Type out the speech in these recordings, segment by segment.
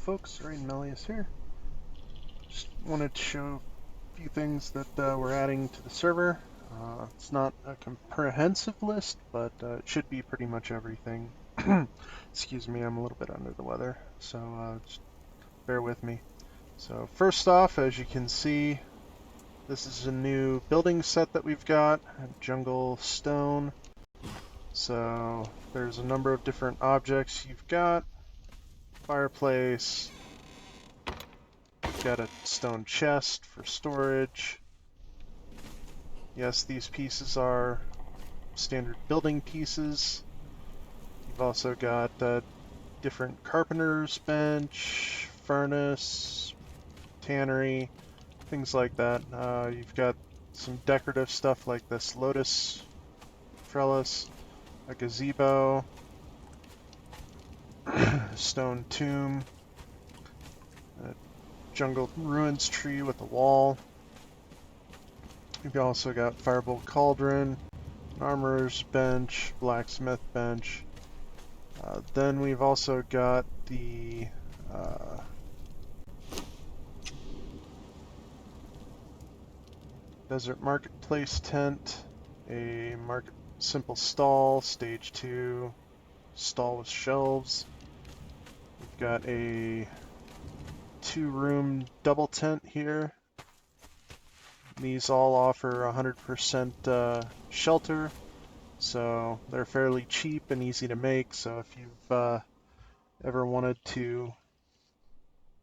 folks, Araedon and I'd here. Just wanted to show a few things that we're adding to the server. It's not a comprehensive list, but it should be pretty much everything. Excuse me, I'm a little bit under the weather, so just bear with me. So first off, as you can see, this is a new building set that we've got, jungle stone. So there's a number of different objects you've got. Fireplace, got a stone chest for storage. Yes, these pieces are standard building pieces. You've also got different carpenter's bench, furnace, tannery, things like that. You've got some decorative stuff like this lotus trellis, a gazebo, stone tomb, a jungle ruins tree with a wall. We've also got firebolt cauldron, an armorer's bench, blacksmith bench. Then we've also got the desert marketplace tent, a simple stall, stage 2, stall with shelves. We've got a 2-room double tent here. These all offer 100% shelter, so they're fairly cheap and easy to make. So if you've ever wanted to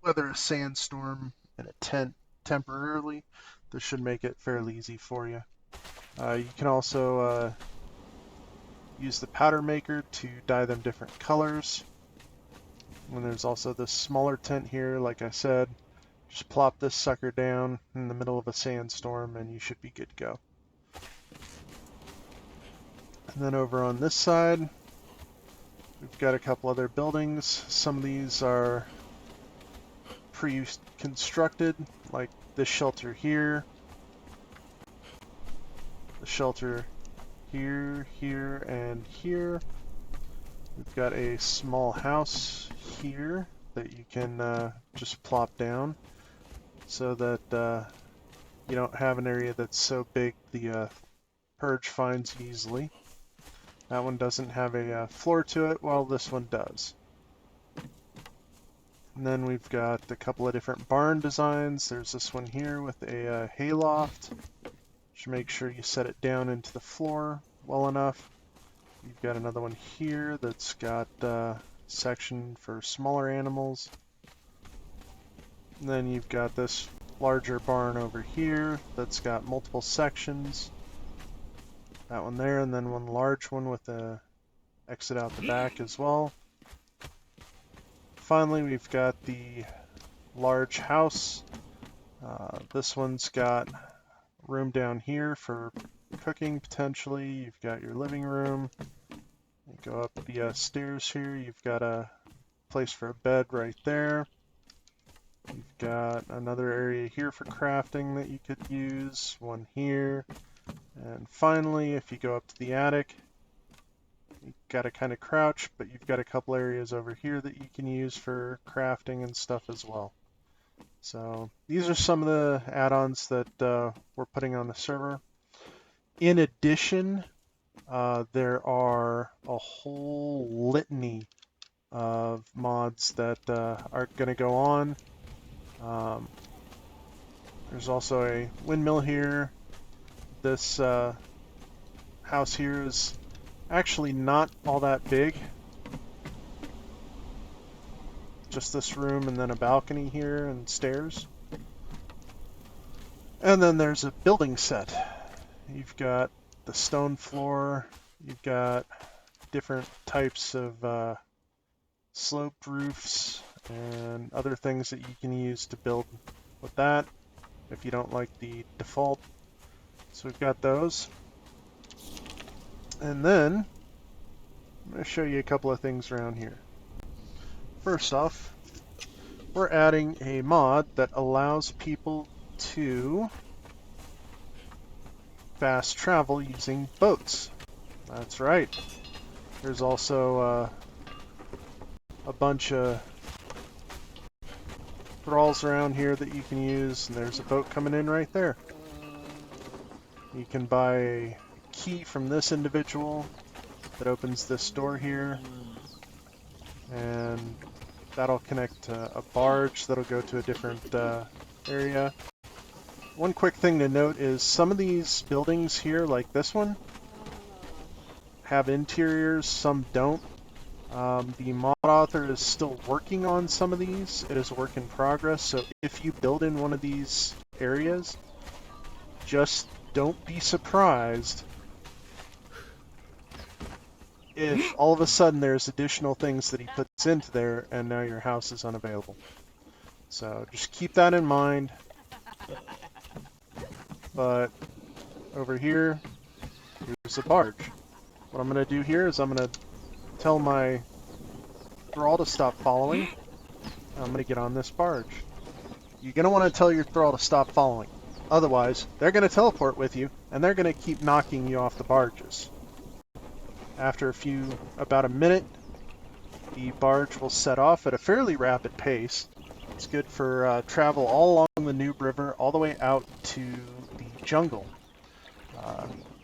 weather a sandstorm in a tent temporarily, this should make it fairly easy for you. You can also use the powder maker to dye them different colors. And there's also this smaller tent here, like I said. Just plop this sucker down in the middle of a sandstorm and you should be good to go. And then over on this side, we've got a couple other buildings. Some of these are pre-constructed, like this shelter here, the shelter here, here, and here. We've got a small house here that you can just plop down so that you don't have an area that's so big the purge finds easily. That one doesn't have a floor to it, while this one does. And then we've got a couple of different barn designs. There's this one here with a hayloft. Just make sure you set it down into the floor well enough. You've got another one here that's got a section for smaller animals. And then you've got this larger barn over here that's got multiple sections. That one there, and then one large one with a exit out the back as well. Finally, we've got the large house. This one's got room down here for cooking potentially. You've got your living room. You go up the stairs here. You've got a place for a bed right there. You've got another area here for crafting that you could use. One here. And finally, if you go up to the attic, you've got to kind of crouch, but you've got a couple areas over here that you can use for crafting and stuff as well. So these are some of the add-ons that we're putting on the server. In addition, there are a whole litany of mods that are going to go on. There's also a windmill here. This house here is actually not all that big. Just this room and then a balcony here and stairs. And then there's a building set. You've got the stone floor. You've got different types of sloped roofs and other things that you can use to build with that if you don't like the default. So we've got those. And then I'm going to show you a couple of things around here. First off, we're adding a mod that allows people to fast travel using boats. That's right. There's also a bunch of thralls around here that you can use, and there's a boat coming in right there. You can buy a key from this individual that opens this door here, and that'll connect to a barge that'll go to a different area. One quick thing to note is some of these buildings here, like this one, have interiors, some don't. The mod author is still working on some of these. It is a work in progress, so if you build in one of these areas, just don't be surprised if all of a sudden there's additional things that he puts into there and now your house is unavailable. So just keep that in mind. But over here, here's a barge. What I'm going to do here is I'm going to tell my thrall to stop following. I'm going to get on this barge. You're going to want to tell your thrall to stop following. Otherwise, they're going to teleport with you, and they're going to keep knocking you off the barges. After about a minute, the barge will set off at a fairly rapid pace. It's good for travel all along the Noob River, all the way out to the jungle.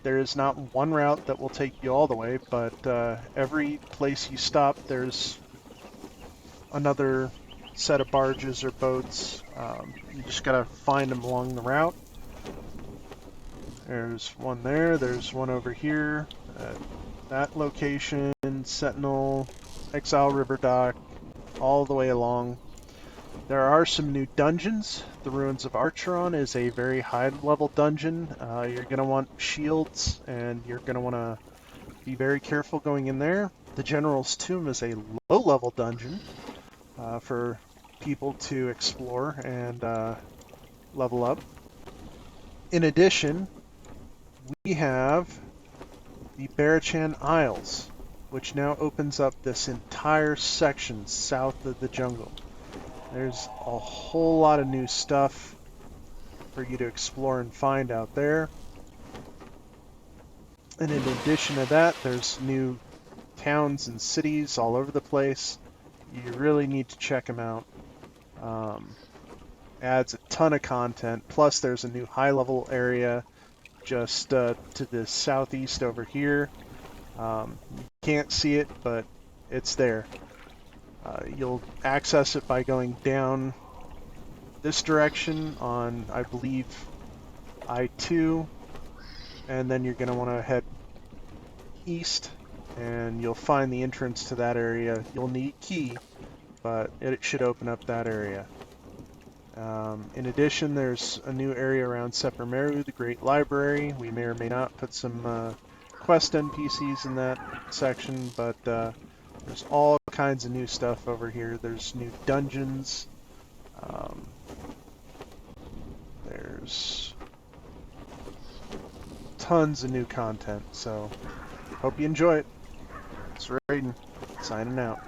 There is not one route that will take you all the way, but every place you stop, there's another set of barges or boats. You just gotta find them along the route. There's one there, there's one over here. That location, Sentinel, Exile River Dock, all the way along. There are some new dungeons. The Ruins of Archeron is a very high-level dungeon. You're going to want shields, and you're going to want to be very careful going in there. The General's Tomb is a low-level dungeon for people to explore and level up. In addition, we have the Barachan Isles, which now opens up this entire section south of the jungle. There's a whole lot of new stuff for you to explore and find out there. And in addition to that, there's new towns and cities all over the place. You really need to check them out. Adds a ton of content. Plus, there's a new high-level area just to the southeast over here. You can't see it, but it's there. You'll access it by going down this direction on, I believe, I-2, and then you're going to want to head east, and you'll find the entrance to that area. You'll need a key, but it should open up that area. In addition, there's a new area around Sepermeru, the Great Library. We may or may not put some quest NPCs in that section, but there's all kinds of new stuff over here. There's new dungeons. There's tons of new content, so hope you enjoy it. It's Araedon, signing out.